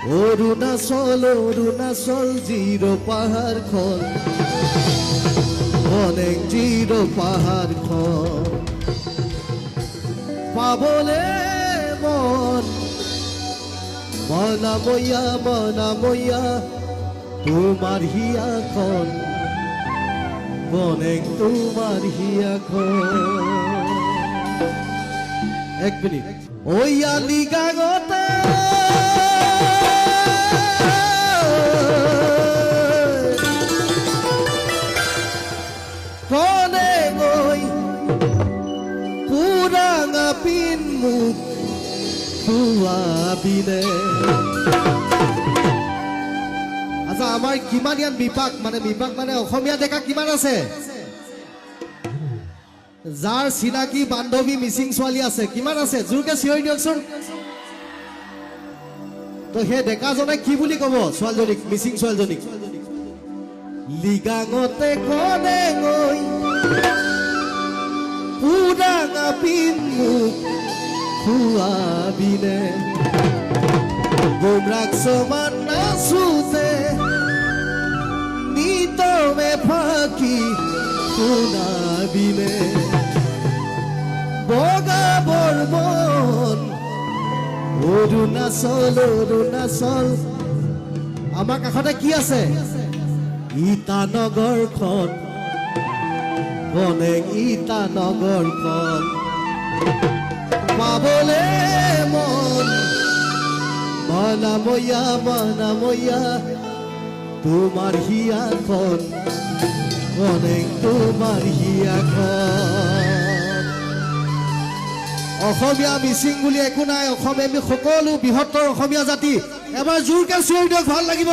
Arunachal Arunachal zero' পাহাৰখন অনেক zero' পাহাৰখন পাবলে মন মনাময়া তোমাৰ হিয়াখন অনেক তোমাৰ হিয়াখন এক মিনিট ঐয়ালি গাঙতে কনে গৈ পুৰাঙা পিন মুখ খুৱাবিনে আচ্ছা আমাৰ কিমান ইয়াত বিপাক মানে অসমীয়া ডেকা কিমান আছে যাৰ চিনাকি বান্ধৱী মিচিং ছোৱালী আছে কিমান আছে জোৰকে চিঞৰি দিয়কচোন তো সেই ডেকাজনে কি বুলি ক'ব ছোৱালীজনীক মিচিং ছোৱালীজনীক লিগাঙতে কনে গৈ পুৰাঙা পিন মুখ খুৱাবিনে গোমৰাক সমান নাচোতে নিতমে ফাঁকি শুনাবিনে বগা বৰ্মন অৰুণাচল অৰুণাচল আমাৰ কাষতে কি আছে ইটানগৰখন অনেক ইটানগৰখন পাবলে মন মনাময়া তোমাৰ হিয়াখন অনেক তোমাৰ হিয়াখন অসমীয়া মিচিং বুলি একো নাই অসমীয়া আমি সকলো বৃহত্তৰ অসমীয়া জাতি এবাৰ জোৰকে চিঞৰি দিয়ক ভাল লাগিব